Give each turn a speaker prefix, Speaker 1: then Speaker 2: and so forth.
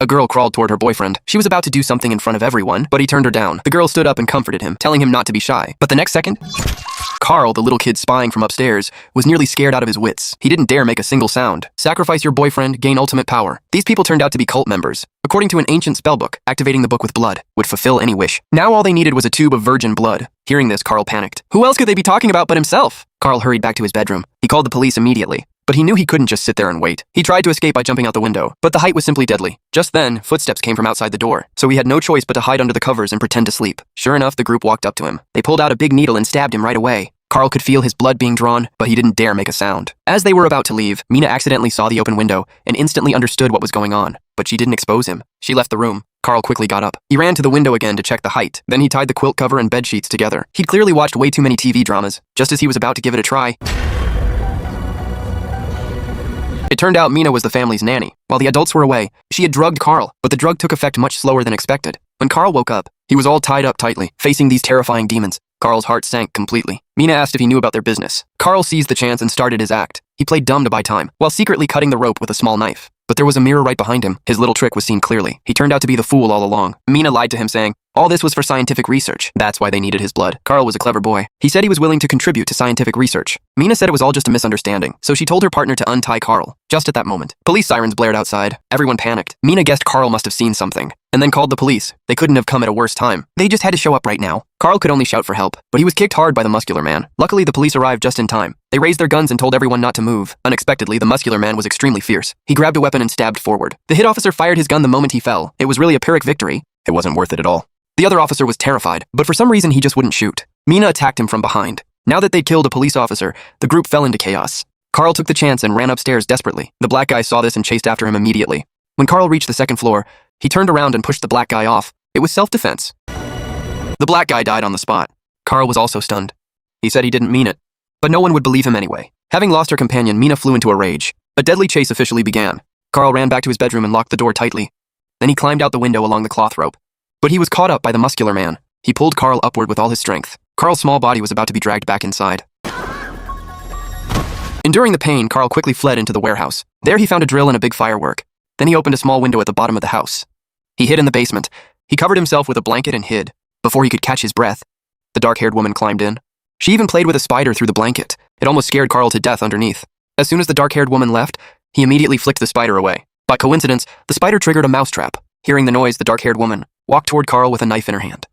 Speaker 1: A girl crawled toward her boyfriend. She was about to do something in front of everyone, but he turned her down. The girl stood up and comforted him, telling him not to be shy. But the next second, Carl, the little kid spying from upstairs, was nearly scared out of his wits. He didn't dare make a single sound. Sacrifice your boyfriend, gain ultimate power. These people turned out to be cult members. According to an ancient spellbook, activating the book with blood would fulfill any wish. Now all they needed was a tube of virgin blood. Hearing this, Carl panicked. Who else could they be talking about but himself? Carl hurried back to his bedroom. He called the police immediately. But he knew he couldn't just sit there and wait. He tried to escape by jumping out the window, but the height was simply deadly. Just then, footsteps came from outside the door, so he had no choice but to hide under the covers and pretend to sleep. Sure enough, the group walked up to him. They pulled out a big needle and stabbed him right away. Carl could feel his blood being drawn, but he didn't dare make a sound. As they were about to leave, Mina accidentally saw the open window and instantly understood what was going on, but she didn't expose him. She left the room. Carl quickly got up. He ran to the window again to check the height. Then he tied the quilt cover and bed sheets together. He'd clearly watched way too many TV dramas. Just as he was about to give it a try, it turned out Mina was the family's nanny. While the adults were away, she had drugged Carl, but the drug took effect much slower than expected. When Carl woke up, he was all tied up tightly, facing these terrifying demons. Carl's heart sank completely. Mina asked if he knew about their business. Carl seized the chance and started his act. He played dumb to buy time, while secretly cutting the rope with a small knife. But there was a mirror right behind him. His little trick was seen clearly. He turned out to be the fool all along. Mina lied to him, saying, all this was for scientific research. That's why they needed his blood. Carl was a clever boy. He said he was willing to contribute to scientific research. Mina said it was all just a misunderstanding, so she told her partner to untie Carl. Just at that moment, police sirens blared outside. Everyone panicked. Mina guessed Carl must have seen something, and then called the police. They couldn't have come at a worse time. They just had to show up right now. Carl could only shout for help, but he was kicked hard by the muscular man. Luckily, the police arrived just in time. They raised their guns and told everyone not to move. Unexpectedly, the muscular man was extremely fierce. He grabbed a weapon and stabbed forward. The hit officer fired his gun the moment he fell. It was really a Pyrrhic victory. It wasn't worth it at all. The other officer was terrified, but for some reason he just wouldn't shoot. Mina attacked him from behind. Now that they'd killed a police officer, the group fell into chaos. Carl took the chance and ran upstairs desperately. The black guy saw this and chased after him immediately. When Carl reached the second floor, he turned around and pushed the black guy off. It was self-defense. The black guy died on the spot. Carl was also stunned. He said he didn't mean it, but no one would believe him anyway. Having lost her companion, Mina flew into a rage. A deadly chase officially began. Carl ran back to his bedroom and locked the door tightly. Then he climbed out the window along the cloth rope. But he was caught up by the muscular man. He pulled Carl upward with all his strength. Carl's small body was about to be dragged back inside. Enduring the pain, Carl quickly fled into the warehouse. There he found a drill and a big firework. Then he opened a small window at the bottom of the house. He hid in the basement. He covered himself with a blanket and hid. Before he could catch his breath, the dark-haired woman climbed in. She even played with a spider through the blanket. It almost scared Carl to death underneath. As soon as the dark-haired woman left, he immediately flicked the spider away. By coincidence, the spider triggered a mousetrap. Hearing the noise, the dark-haired woman walked toward Carl with a knife in her hand.